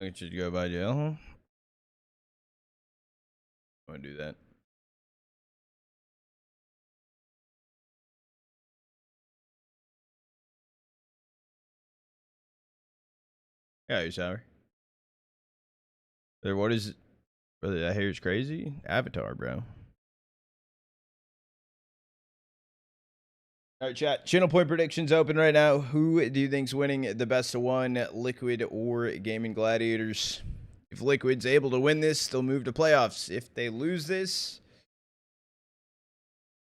I should go by jail. I want to do that. Yeah, you shower. What is it? Brother, that hair's crazy. Avatar, bro. All right, chat. Channel point predictions open right now. Who do you think's winning the best of one, Liquid or Gaimin Gladiators? If Liquid's able to win this, they'll move to playoffs. If they lose this,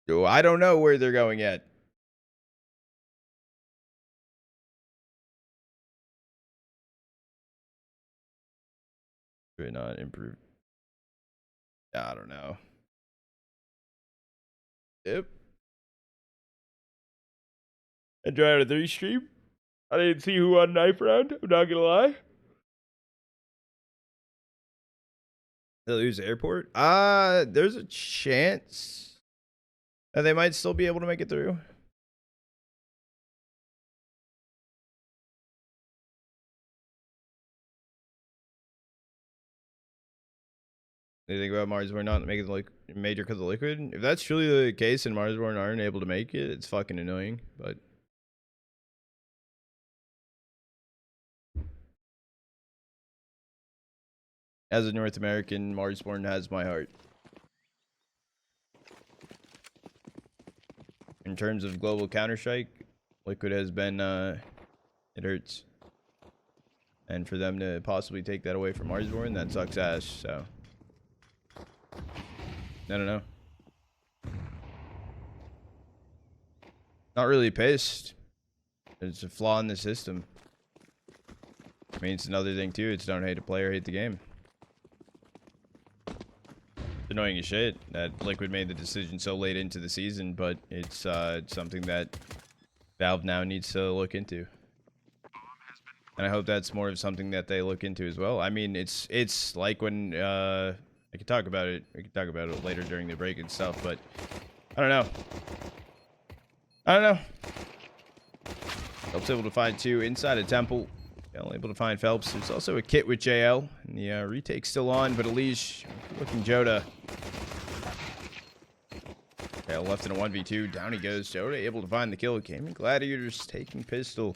I don't know where they're going yet. Could not improve. I don't know. Yep. I tried a 3 stream. I didn't see who won knife round. I'm not gonna lie. They lose airport? There's a chance that they might still be able to make it through. They think about Marsborn not making the major because of Liquid. If that's truly the case and Marsborn aren't able to make it, it's fucking annoying. But as a North American, Marsborn has my heart. In terms of global Counter-Strike, Liquid has been, it hurts. And for them to possibly take that away from Marsborn, that sucks ass, so. I don't know. Not really pissed. There's a flaw in the system. I mean, it's another thing too. It's don't hate a player, hate the game. It's annoying as shit that Liquid made the decision so late into the season, but it's something that Valve now needs to look into. And I hope that's more of something that they look into as well. I mean, it's like when I could talk about it. We can talk about it later during the break and stuff, but I don't know. Phelps able to find 2 inside a temple. Only able to find Phelps. There's also a kit with JL. And the retake's still on, but EliGE looking JOTA. Okay, left in a 1v2. Down he goes. JOTA able to find the kill. Gaimin Gladiators taking pistol.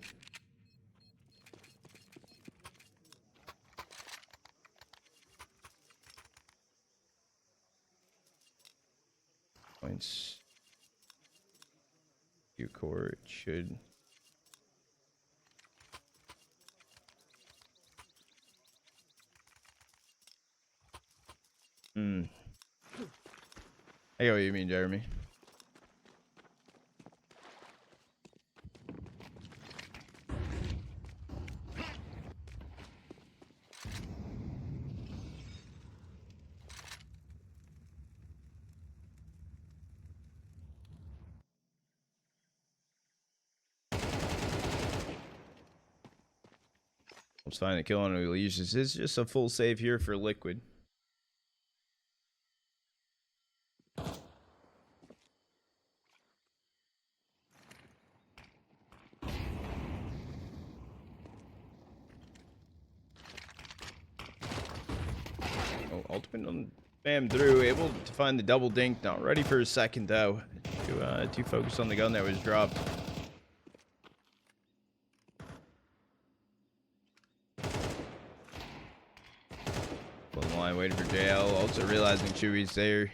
Points. Core should. I get what you mean, Jeremy. Let's find a kill on EliGE. This is just a full save here for Liquid. Ultimate on bam through, able to find the double dink. Not ready for a second though. Too focused on the gun that was dropped. Pull the line, waiting for JL. Also realizing Chewy's there.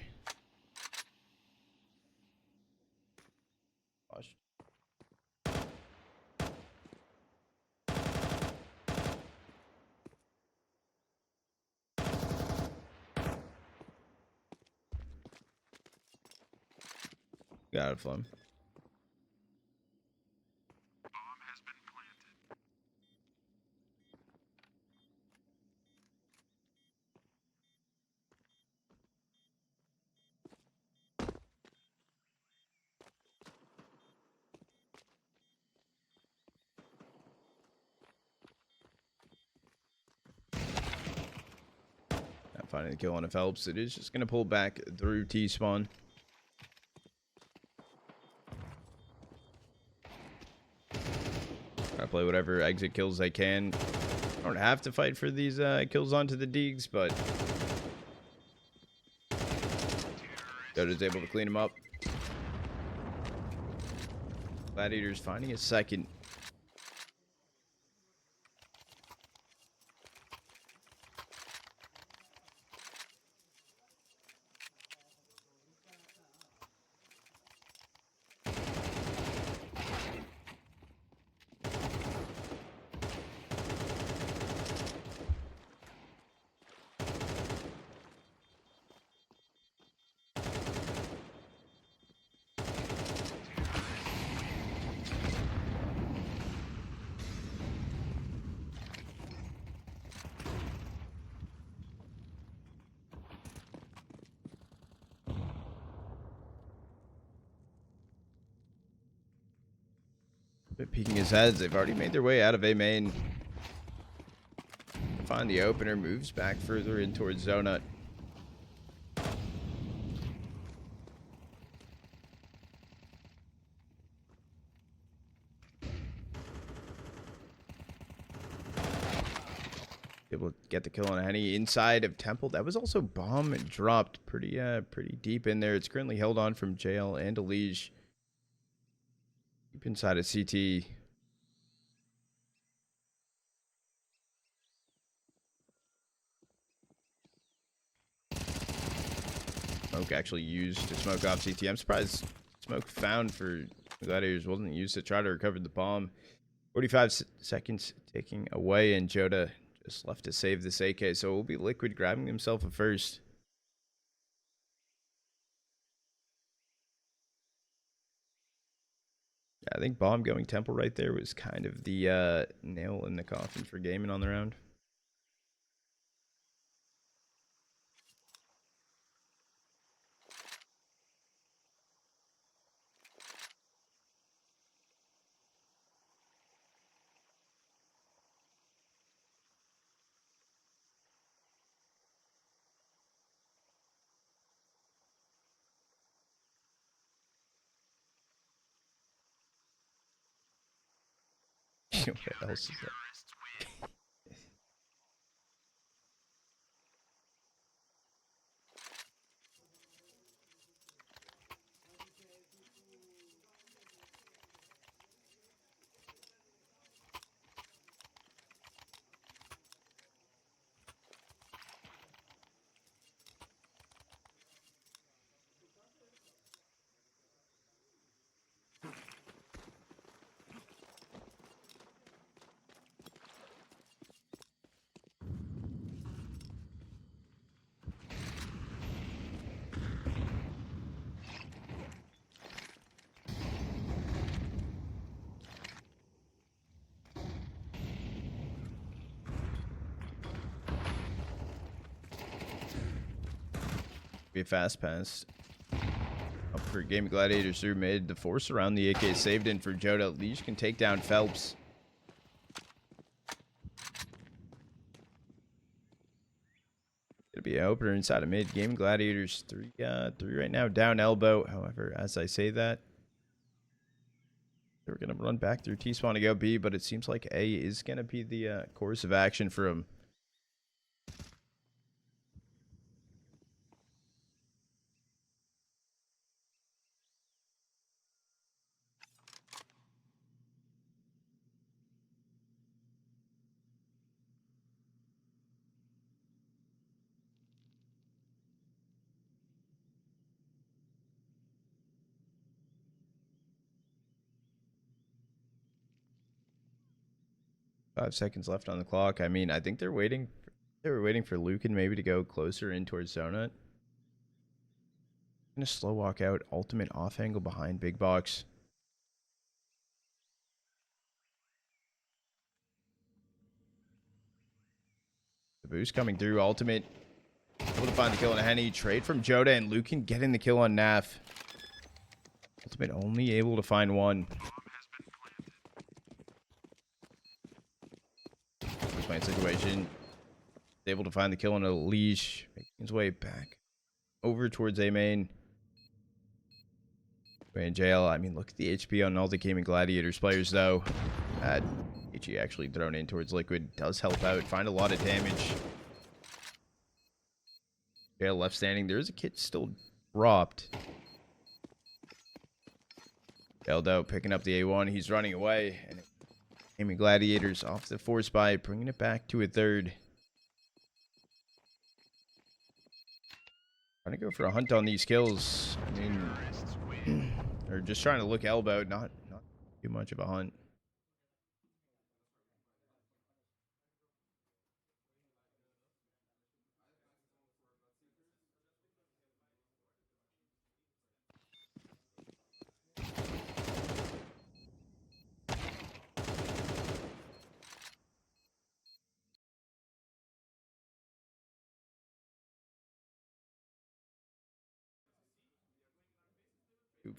Got it, Flum. Not finding the kill on a Phelps. It is just going to pull back through T-spawn. Gotta play whatever exit kills they can. don't have to fight for these kills onto the Deegs, but JOTA's able to clean him up. Gladiators finding a second. Bit peeking his heads. They've already made their way out of A main. Find the opener, moves back further in towards Zonut. Able to get the kill on Henny inside of Temple. That was also bomb dropped pretty deep in there. It's currently held on from JL and EliGE. Deep inside of CT. Smoke actually used to smoke off CT. I'm surprised smoke found for the Gladiators wasn't used to try to recover the bomb. 45 seconds ticking away, and JOTA just left to save this AK. So it will be Liquid grabbing himself a first. Yeah, I think bomb going Temple right there was kind of the nail in the coffin for Gaimin on the round. What else is that? 'Be a fast pass. Up for Gaimin Gladiators through mid. The force around the AK saved in for JOTA. EliGE can take down felps. It'll be an opener inside of mid. Gaimin Gladiators three right now down elbow. However, as I say that, they're gonna run back through T-spawn to go B, but it seems like A is gonna be the course of action for him. Five seconds left on the clock. I mean, I think they're waiting. They were waiting for Luken maybe to go closer in towards Zonut. Gonna slow walk out. Ultimate off angle behind big box. The boost coming through. Ultimate able to find the kill on a Henny. Trade from JOTA and Luken getting the kill on Naf. Ultimate only able to find one. First man situation. Able to find the kill on a EliGE. Making his way back over towards A main. And JL, I mean, look at the HP on all the Gaimin Gladiators players, though. HE actually thrown in towards Liquid does help out. Find a lot of damage. Yeah, left standing. There's a kit still dropped. Held out, picking up the A1. He's running away. And Gaimin Gladiators off the force buy, bringing it back to a third. Trying to go for a hunt on these kills. I mean, they're just trying to look elbow, not too much of a hunt.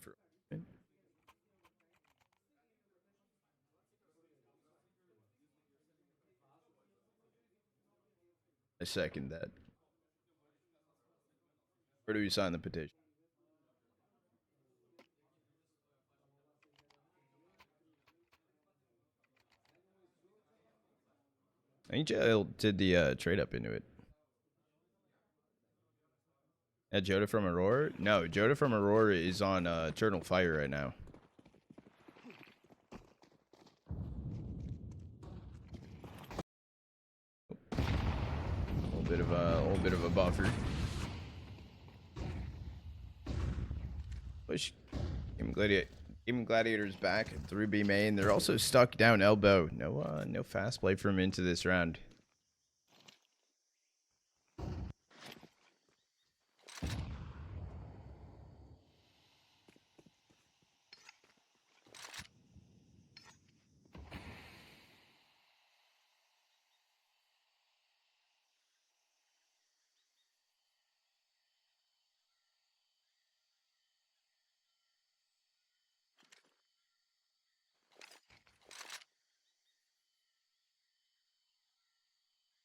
For I second that. Where do we sign the petition? I think JL did the trade up into it. At JOTA from Aurora? No, JOTA from Aurora is on Eternal Fire right now. A little bit of a buffer. Push Gaimin Gladiators back through B main. They're also stuck down elbow. No fast play from into this round.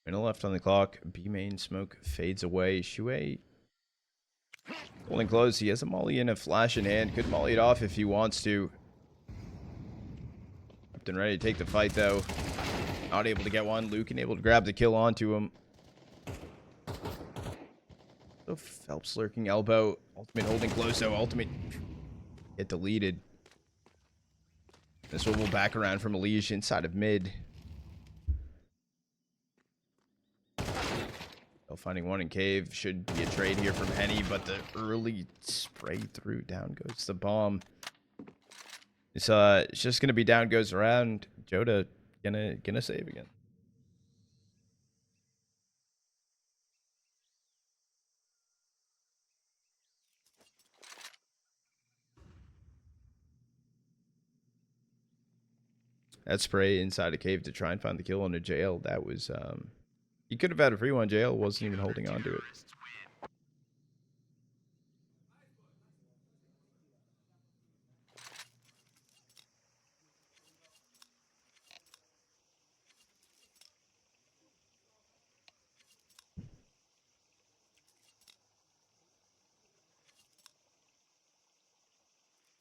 Minute left on the clock. B main smoke fades away. siuhy holding close. He has a molly and a flash in hand. Could molly it off if he wants to. Captain ready to take the fight though. Not able to get one. Luken able to grab the kill onto him. So felps lurking elbow. Ultimate holding close though. Ultimate get deleted. This one will back around from EliGE inside of mid. Finding one in cave. Should be a trade here from Henny, but the early spray through. Down goes the bomb. It's just gonna be down goes around. JOTA gonna save again. That spray inside a cave to try and find the kill on a JL. That was he could have had a free one. JL wasn't even holding on to it.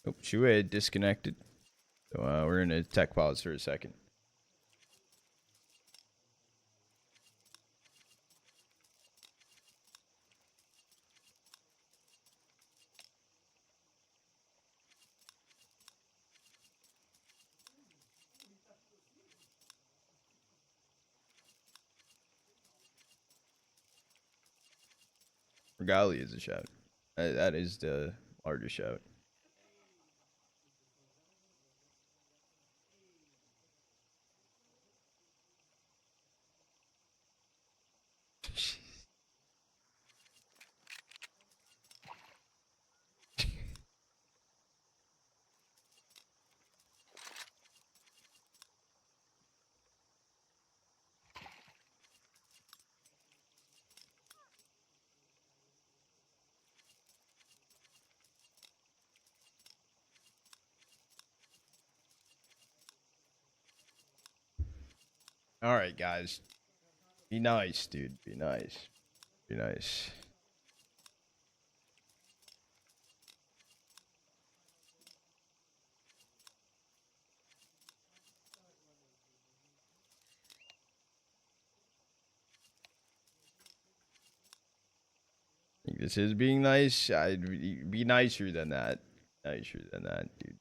Oh, siuhy disconnected. So we're in a tech pause for a second. Regali is a shout. That is the largest shout. All right, guys. Be nice, dude. Be nice. Be nice. This is being nice. I'd be nicer than that. Nicer than that, dude.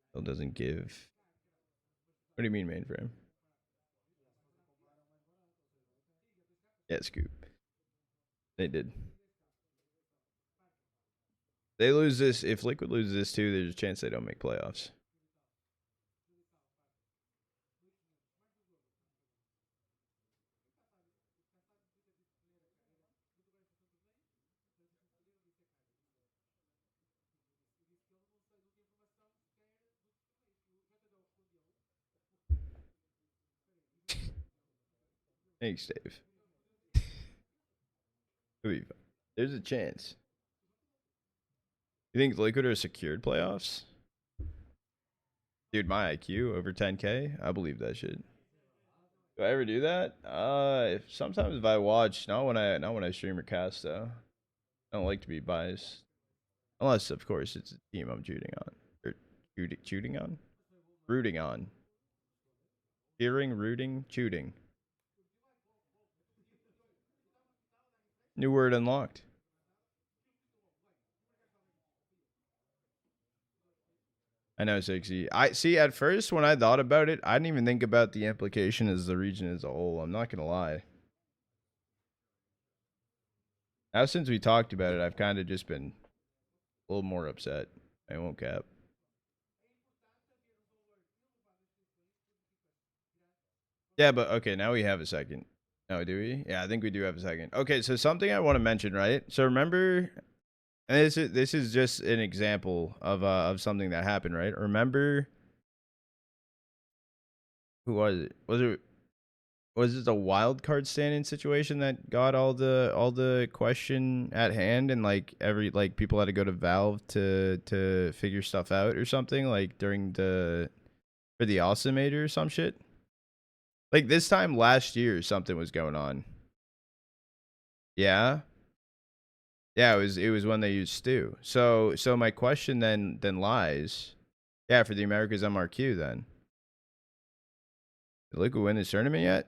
Still doesn't give. What do you mean mainframe? Yeah, Scoop. They did. They lose this. If Liquid loses this too, there's a chance they don't make playoffs. Thanks, Dave. There's a chance. You think Liquid are secured playoffs? Dude, my IQ over 10K. I believe that shit. Do I ever do that? Sometimes if I watch, not when I stream or cast though. I don't like to be biased, unless of course it's a team I'm shooting on or shooting on, rooting on, cheering, rooting, shooting. New word unlocked. I know, 60. I see. At first, when I thought about it, I didn't even think about the implication as the region as a whole. I'm not gonna lie. Now, since we talked about it, I've kind of just been a little more upset. I won't cap. Yeah, but okay, now we have a second. Oh, do we? Yeah, I think we do have a second. Okay, so something I want to mention, right? So remember, and this is just an example of something that happened, right? Remember, who was it? Was it a wild card standing situation that got all the question at hand, and like people had to go to Valve to figure stuff out or something, like during the for the Awesome-ator or some shit? Like this time last year something was going on. Yeah. Yeah, it was when they used Stu. So my question then lies. Yeah, for the Americas MRQ then. Did Liquid win this tournament yet?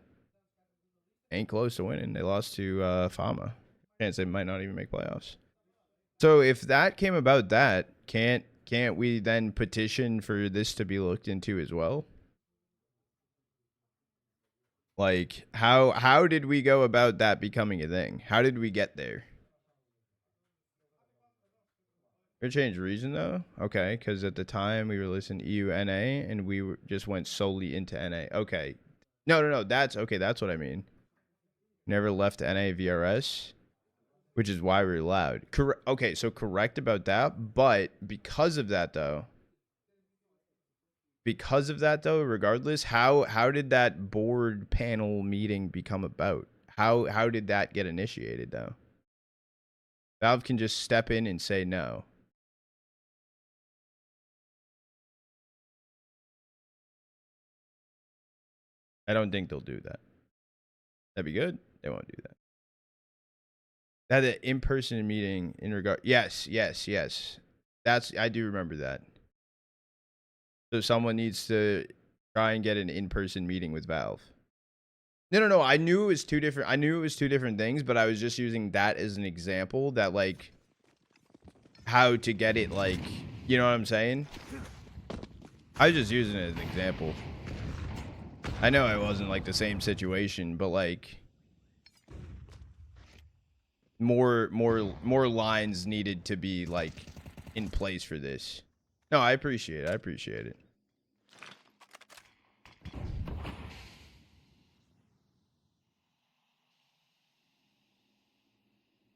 Ain't close to winning. They lost to Fama. Chance they might not even make playoffs. So if that came about, that can't we then petition for this to be looked into as well? Like how did we go about that becoming a thing? How did we get there? We changed region though? Okay, because at the time we were listening to EUNA and just went solely into NA. Okay. No. That's okay. That's what I mean. Never left NA VRS, which is why we were allowed. Correct. Okay, so correct about that. But regardless, how did that board panel meeting become about? How did that get initiated though? Valve can just step in and say no. I don't think they'll do that. That'd be good. They won't do that. That an in-person meeting in regard. Yes. That's I do remember that. So someone needs to try and get an in-person meeting with Valve. No. I knew it was two different. I knew it was two different things, but I was just using that as an example. That like how to get it. Like, you know what I'm saying? I was just using it as an example. I know I wasn't like the same situation, but like more lines needed to be like in place for this. No, I appreciate it. I appreciate it.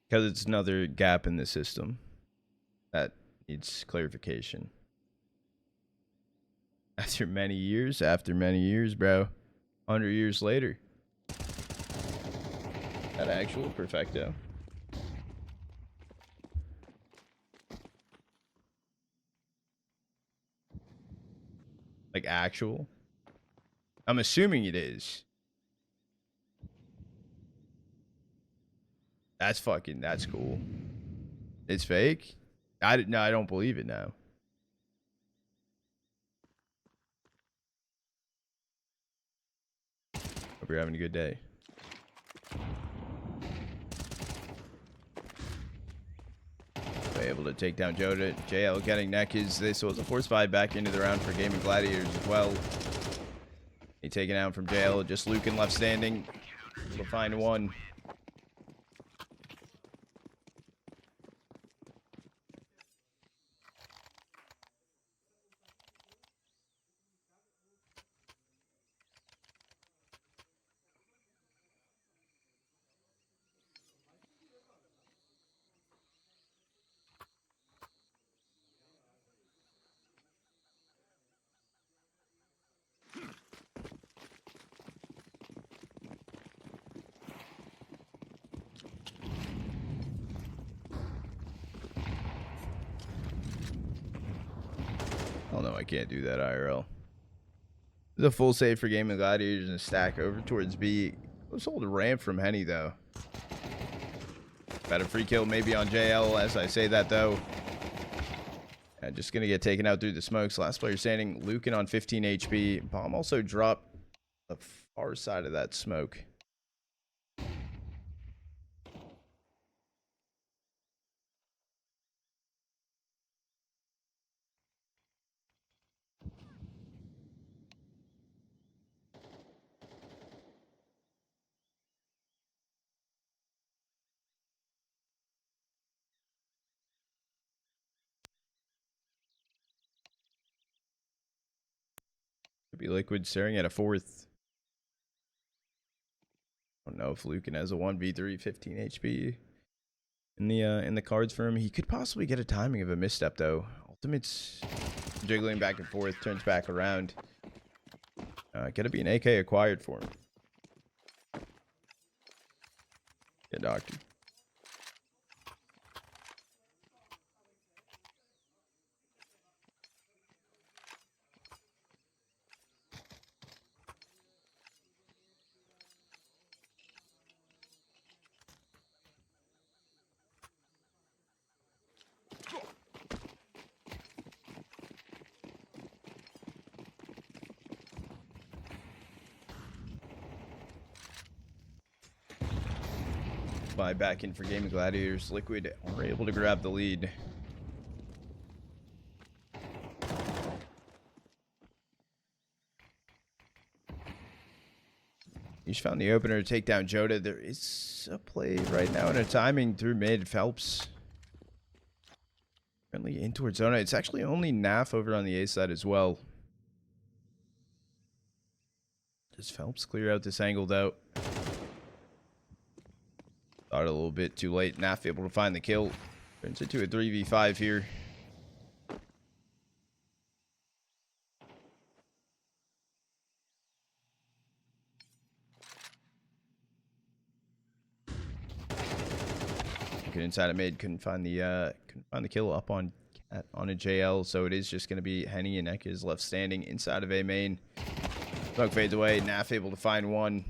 Because it's another gap in the system that needs clarification. After many years, bro. 100 years later. That actual perfecto. Like actual? I'm assuming it is. That's cool. It's fake? No, I don't believe it now. Hope you're having a good day. Able to take down JOTA. JL getting NEKIZ. This was a force 5 back into the round for Gaimin Gladiators as well. He taken out from JL. Just Luken left standing. We'll find one. Oh no, I can't do that IRL. There's a full save for Gaimin Gladiators and a stack over towards B. Let's hold a ramp from Henny though. Got a free kill maybe on JL as I say that though. Just gonna get taken out through the smokes. Last player standing, Luken on 15 HP. Bomb also dropped the far side of that smoke. Could be Liquid staring at a fourth. I don't know if Luken has a 1v3 15 HP in the cards for him. He could possibly get a timing of a misstep though. Ultimate's jiggling back and forth, turns back around. Gonna be an AK acquired for him. Yeah, doctor. By back in for Gaimin Gladiators. Liquid are able to grab the lead. He's found the opener to take down JOTA. There is a play right now and a timing through mid. Felps currently in towards Zona. It's actually only NAF over on the A side as well. Does Felps clear out this angle though? Thought a little bit too late. NAF able to find the kill. Turns into a 3v5 here. Get inside of mid. Couldn't find the kill up on a JL. So it is just going to be Henny and NEKIZ left standing inside of A main. Smoke fades away. NAF able to find one.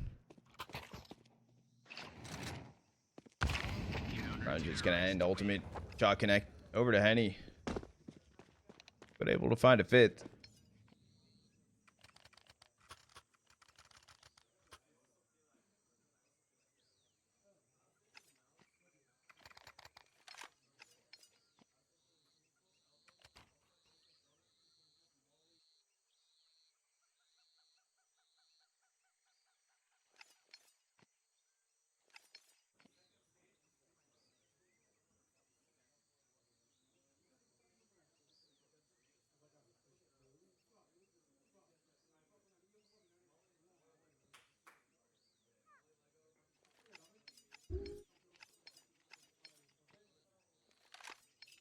Round just going to end. Ultimate shot connect over to Henny. But able to find a fifth.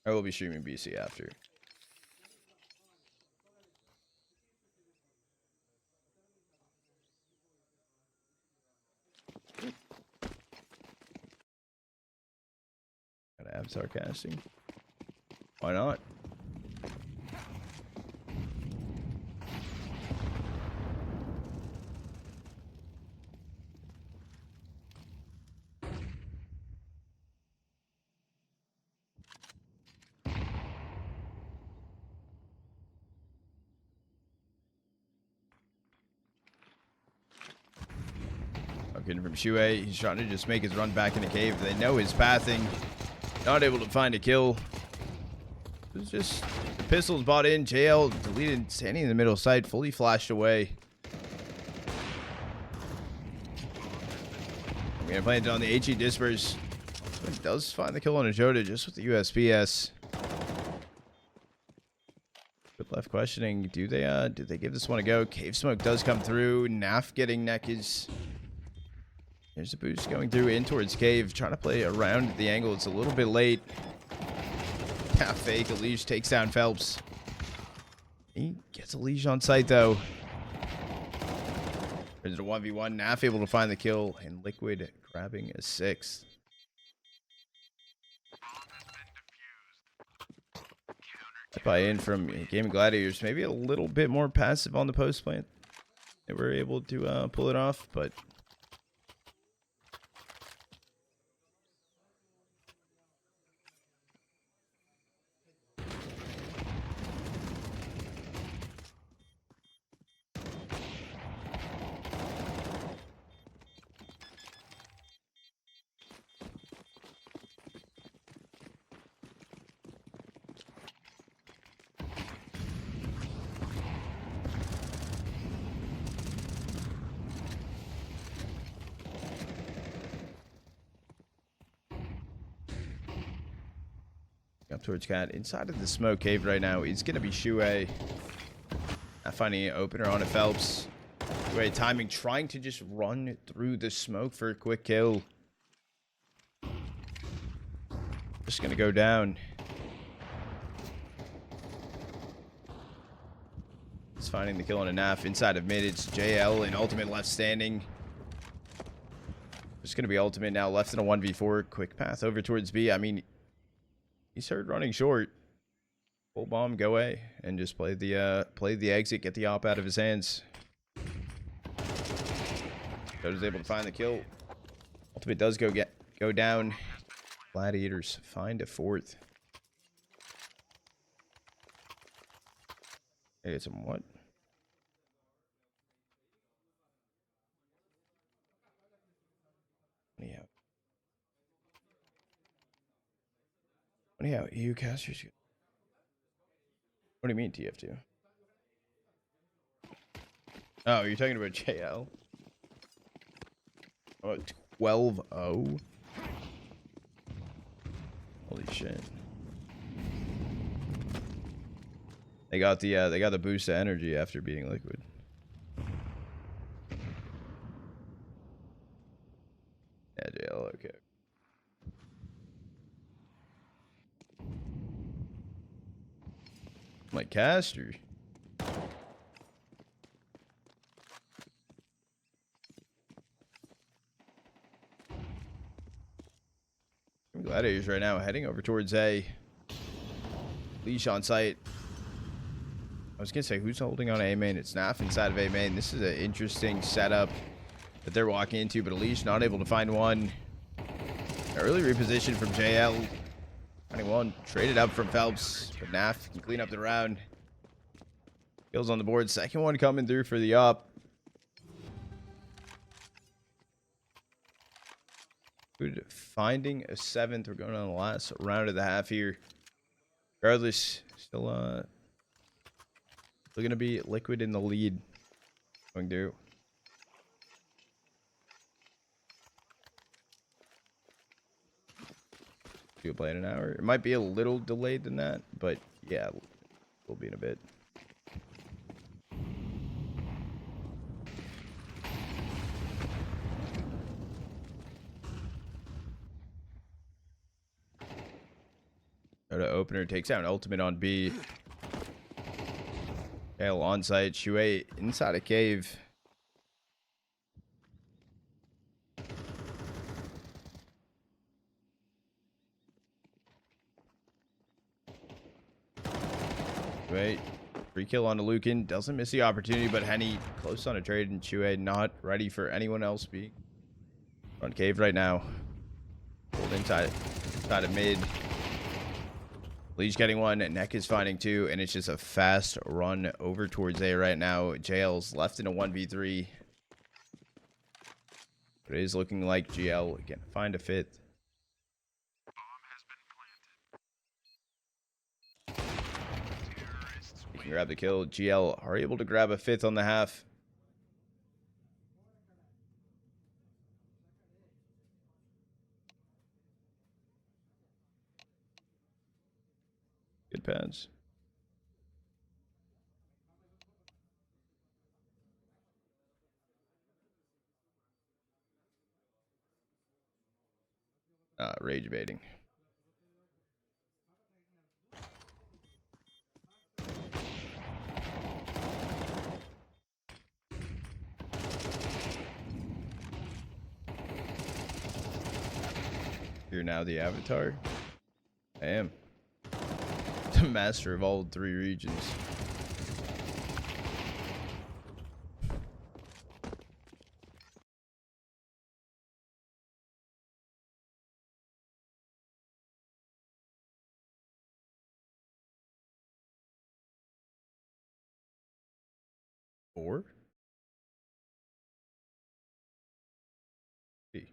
I will be streaming BC after. Gotta have sarcastic. Why not? Luken from siuhy. He's trying to just make his run back in the cave. They know his pathing. Not able to find a kill. It's just the pistols bought in. JL deleted, standing in the middle side, fully flashed away. We're gonna play it on the HE disperse. He does find the kill on a JOTA just with the USPS. Good left questioning. Do they give this one a go? Cave smoke does come through. NAF getting NEKIZ. There's a boost going through in towards cave. Trying to play around the angle. It's a little bit late. Half fake. EliGE takes down felps. He gets EliGE on site though. There's a 1v1. NAF able to find the kill. And Liquid grabbing a 6th. Buy in from Gaimin Gladiators. Maybe a little bit more passive on the post plant. They were able to pull it off, but up towards cat inside of the smoke cave right now. It's gonna be siuhy. Not finding an opener on a felps. siuhy timing, trying to just run through the smoke for a quick kill. Just gonna go down. It's finding the kill on a NAF inside of mid. It's JL and ultimate left standing. Just gonna be ultimate now, left in a 1v4. Quick path over towards B. I mean, he's heard running short. Full bomb, go A, and just play the exit, get the op out of his hands. JOTA's able to find the kill. Ultimate does go down. Gladiators find a 4th. Hey, get some what? Yeah. Yeah, EU casters. What do you mean TF2? Oh, you're talking about JL? Oh, 12-0. Holy shit. They got the boost of energy after beating Liquid. Yeah, JL, okay. My caster. Gladiators right now heading over towards A. EliGE on site. I was gonna say who's holding on A main. It's NAF inside of A main. This is an interesting setup that they're walking into, but EliGE not able to find one. Early reposition from JL. 21 traded up from felps, but NAF can clean up the round. Kills on the board. Second one coming through for the up. Good, finding a 7th. We're going on the last round of the half here. Regardless, still gonna be Liquid in the lead. Going through. We'll play in an hour. It might be a little delayed than that, but yeah, we'll be in a bit. JOTA opener takes out an ultimate on B. Kale on site. siuhy inside a cave. Wait, free kill on the Luken. Doesn't miss the opportunity, but Henny close on a trade, and siuhy not ready for anyone else being on cave right now. Hold inside of mid. EliGE getting one, NEKIZ finding 2, and it's just a fast run over towards A right now. JL's left in a 1v3. But it is looking like GL can find a fifth. He can grab the kill. GL are able to grab a fifth on the half. Good pads. Rage baiting. You're now the avatar? I am. The master of all 3 regions. Four? B.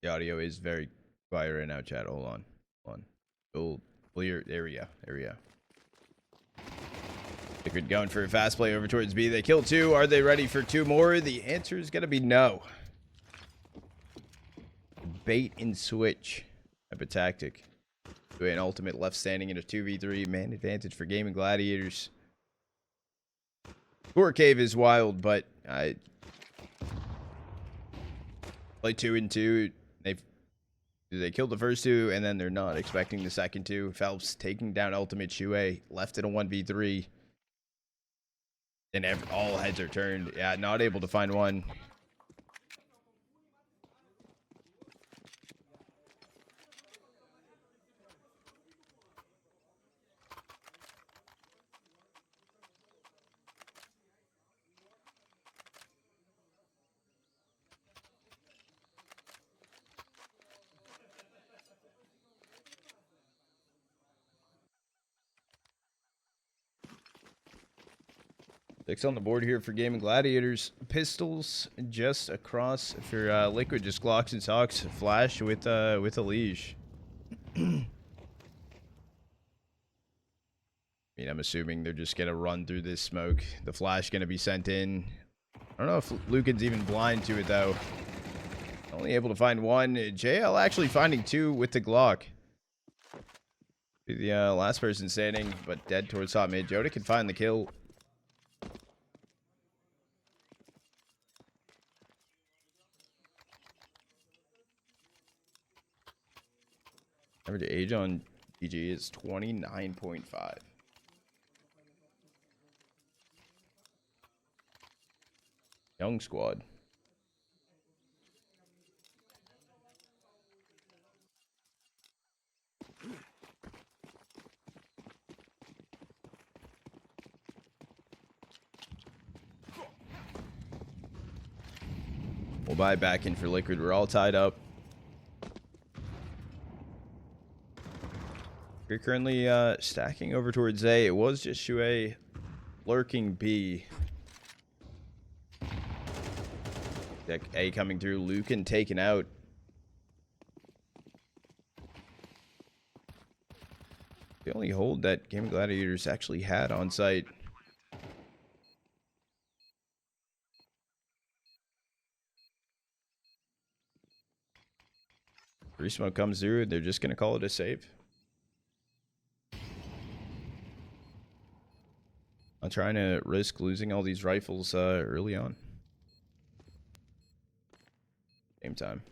The audio is very quiet right now, chat. Hold on. Hold on. Oh, clear. There we go. There we go. Liquid going for a fast play over towards B. They kill 2. Are they ready for 2 more? The answer is going to be no. Bait and switch type of tactic. An ultimate left standing in a 2v3. Man advantage for Gaimin Gladiators. Core Cave is wild, but I play 2 and 2. They killed the first 2, and then they're not expecting the second 2. Felps taking down ultimate siuhy, left in a 1v3. And all heads are turned. Yeah, not able to find one. Six on the board here for Gaimin Gladiators. Pistols just across for Liquid, just Glocks and Socks. Flash with EliGE. I mean, I'm assuming they're just gonna run through this smoke. The flash gonna be sent in. I don't know if Luken's even blind to it though. Only able to find 1. JL actually finding 2 with the Glock. The last person standing, but dead towards top mid. JOTA can find the kill. Average age on GG is 29.5. Young squad. We'll buy back in for Liquid. We're all tied up. We're currently stacking over towards A. It was just siuhy lurking B. Deck A coming through. Luken taken out. The only hold that Gaimin Gladiators actually had on site. Free smoke comes through. They're just going to call it a save. I'm trying to risk losing all these rifles early on. Same time.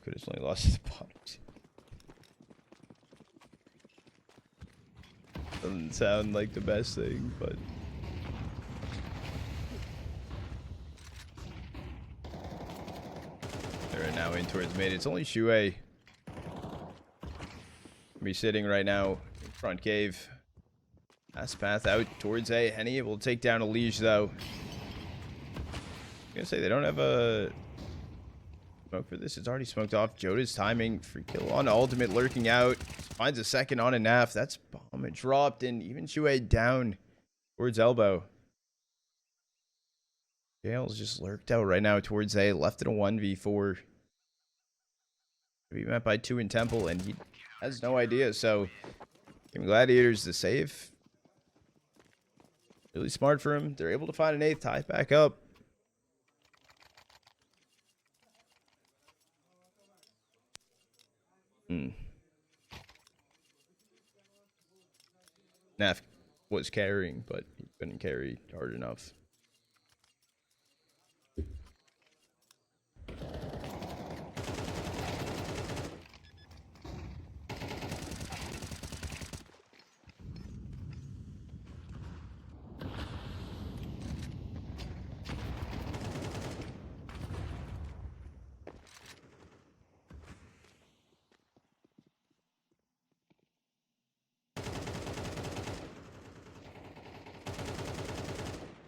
Could have only lost to the bottom two. Doesn't sound like the best thing, but they're now in towards mid. It's only siuhy. Be sitting right now in front cave. Fast path out towards A. Henny will take down EliGE though. I'm gonna say they don't have a smoke for this. It's already smoked off. JOTA's timing. Free kill on ultimate lurking out. Finds a second on a NAF. That's bomb dropped, and even siuhy down towards elbow. JL's just lurked out right now towards A. Left in a 1v4. Be met by 2 in Temple, and he has no idea. So Gaimin Gladiators the save. Really smart for him. They're able to find an 8th, tie it back up. NAF was carrying, but he couldn't carry hard enough.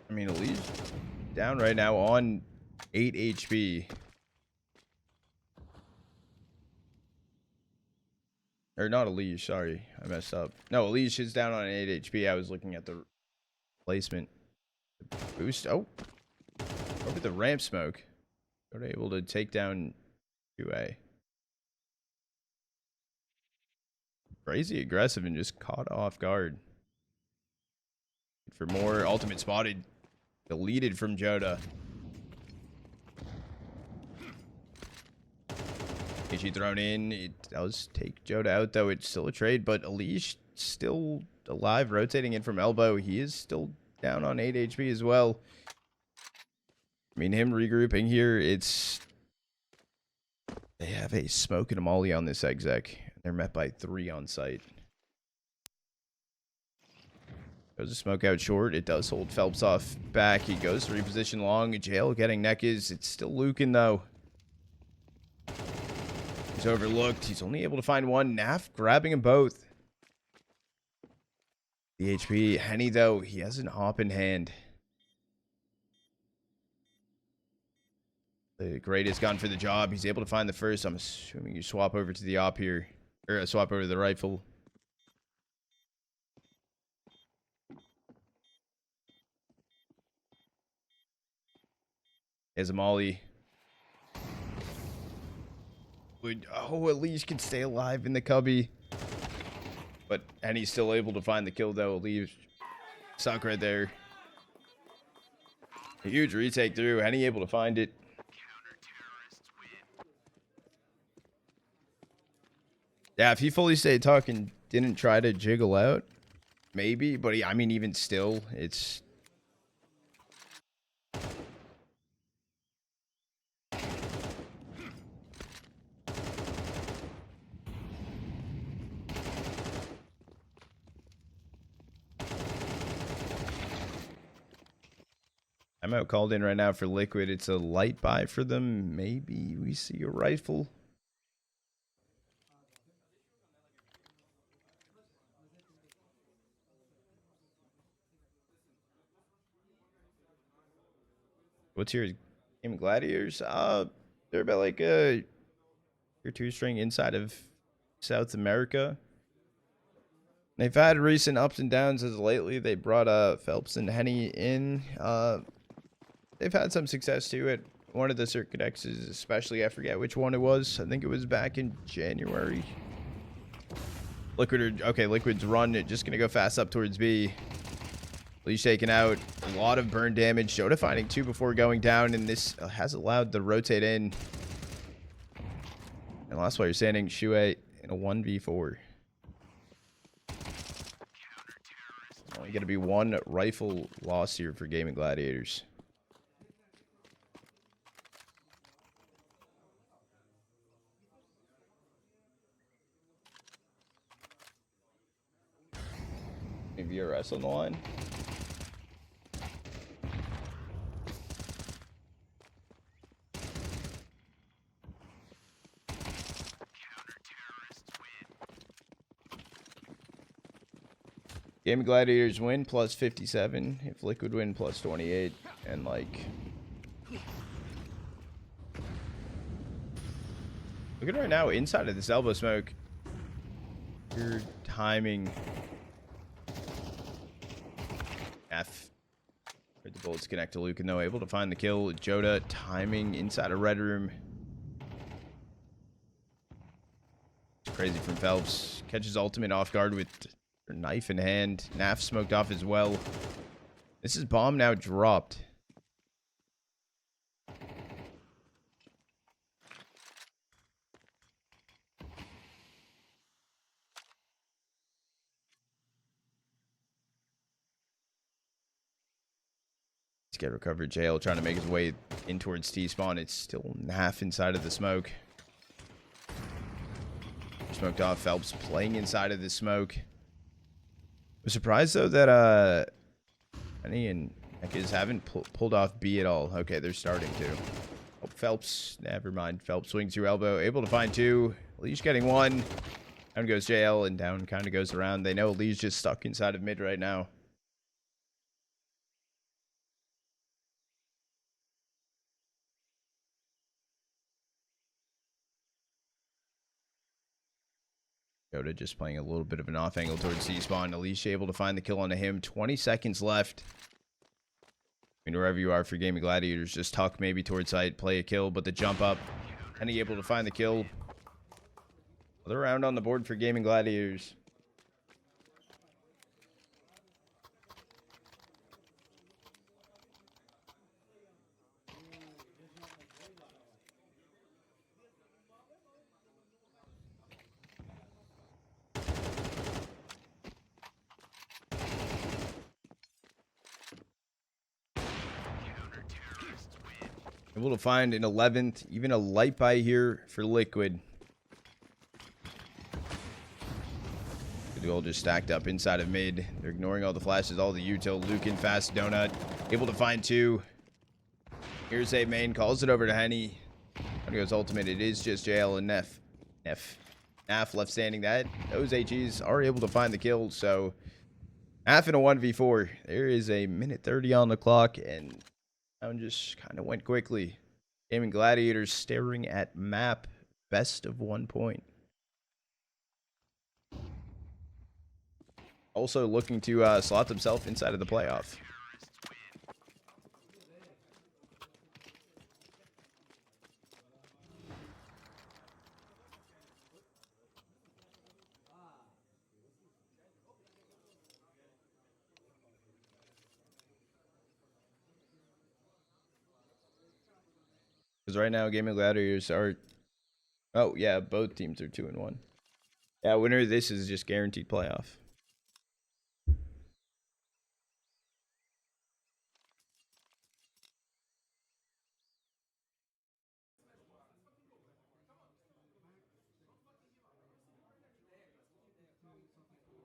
I mean, EliGE down right now on 8 HP. Or not EliGE, sorry. I messed up. No, EliGE is down on 8 HP. I was looking at the placement. Boost. Oh. Over the ramp smoke. They're able to take down siuhy. Crazy aggressive and just caught off guard. For more, ultimate spotted. Deleted from JOTA. EliGE thrown in. It does take JOTA out, though. It's still a trade, but EliGE still alive, rotating in from elbow. He is still down on 8 HP as well. I mean, him regrouping here, it's... They have a smoke and a molly on this exec. They're met by 3 on site. Goes a smoke out short. It does hold felps off back. He goes to reposition long. Jail getting NEKIZ. It's still Luken, though. He's overlooked. He's only able to find one. NAF grabbing them both. The HP. Henny, though, he has an op in hand. The great has gone for the job. He's able to find the first. I'm assuming you swap over to the op here. Or swap over to the rifle. As a molly. Oh, at least can stay alive in the cubby. But, and he's still able to find the kill, though. EliGE suck right there. A huge retake through. And he able to find it. Yeah, if he fully stayed tuck and didn't try to jiggle out, maybe. But, I mean, even still, it's... I'm out called in right now for Liquid. It's a light buy for them. Maybe we see a rifle. What's your Gaimin Gladiators? They're about like a tier 2 string inside of South America. They've had recent ups and downs as lately. They brought felps and Henny in. They've had some success too at one of the Circuit X's, especially. I forget which one it was. I think it was back in January. Okay, Liquid's run. Just gonna go fast up towards B. EliGE taken out. A lot of burn damage. JOTA finding 2 before going down, and this has allowed the rotate in. And last while you're standing, siuhy in a 1v4. Only gonna be 1 rifle loss here for Gaimin Gladiators. putting VRS on the line. Gaimin Gladiators win plus 57. If Liquid win plus 28. And like, look at right now inside of this elbow smoke. Your timing. F. Where'd the bullets connect to Luken though? Able to find the kill. JOTA timing inside a red room. It's crazy from felps. Catches ultimate off guard with her knife in hand. NAF smoked off as well. This is bomb now dropped. Let's get recovered. JL trying to make his way in towards T-spawn. It's still NAF inside of the smoke. Smoked off. Felps playing inside of the smoke. I'm surprised though that Penny and NEKIZ haven't pulled off B at all. Okay, they're starting to. Oh, felps, never mind. Felps swings through elbow, able to find two. EliGE getting one. Down goes JL, and down kind of goes around. They know EliGE just stuck inside of mid right now. JOTA just playing a little bit of an off angle towards C-spawn. EliGE able to find the kill onto him. 20 seconds left. I mean, wherever you are for Gaimin Gladiators, just tuck maybe towards site, play a kill, but the jump up. And he able to find the kill. Another round on the board for Gaimin Gladiators. Able to find an 11th, even a light buy here for Liquid. The duel just stacked up inside of mid. They're ignoring all the flashes, all the util. Luken, fast donut. Able to find two. Here's a main, calls it over to Henny. When he goes ultimate, it is just JL and NAF left standing. Those HEs are able to find the kill, so NAF in a 1v4. There is a minute 30 on the clock, and round just kind of went quickly. Gaimin Gladiators staring at map. Best of 1 point. Also looking to slot themselves inside of the playoff. Because right now, Gaimin Gladiators are... Oh, yeah, both teams are 2-1. Yeah, winner of this is just guaranteed playoff.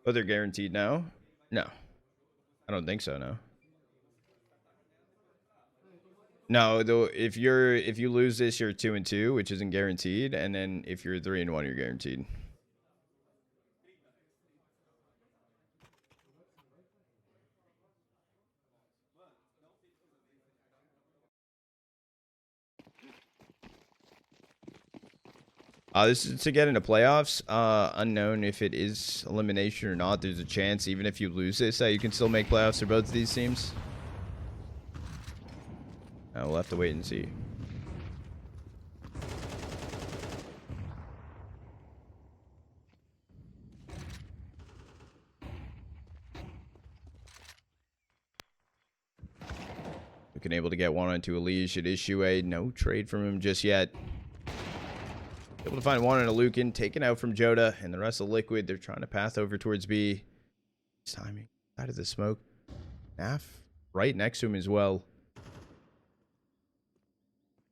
Oh, they're guaranteed now? No. I don't think so, no. No, though, if you lose this, you're 2-2, which isn't guaranteed, and then if you're 3-1, you're guaranteed. This is to get into playoffs. Unknown if it is elimination or not. There's a chance, even if you lose this, that you can still make playoffs for both of these teams. We'll have to wait and see. Luken able to get one onto EliGE. It is siuhy. No trade from him just yet. Able to find one on a Luken, taken out from JOTA, and the rest of Liquid. They're trying to path over towards B. Timing out of the smoke. NAF right next to him as well.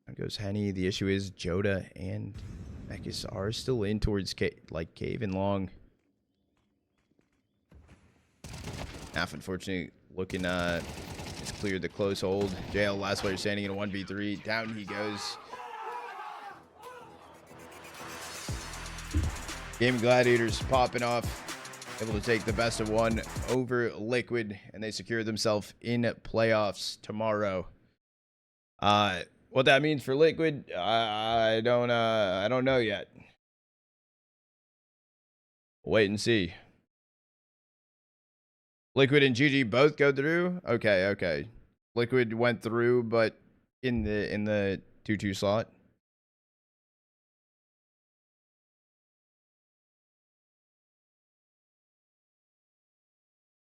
Down goes Henny. The issue is JOTA and NEKIZ are still in towards cave and long. Half, unfortunately, looking has cleared the close hold. JL, last player standing in a 1v3. Down he goes. Gaimin Gladiators popping off, able to take the best of one over Liquid, and they secure themselves in playoffs tomorrow. What that means for Liquid, I don't know yet. Wait and see. Liquid and GG both go through. Okay. Liquid went through, but in the 2-2 slot.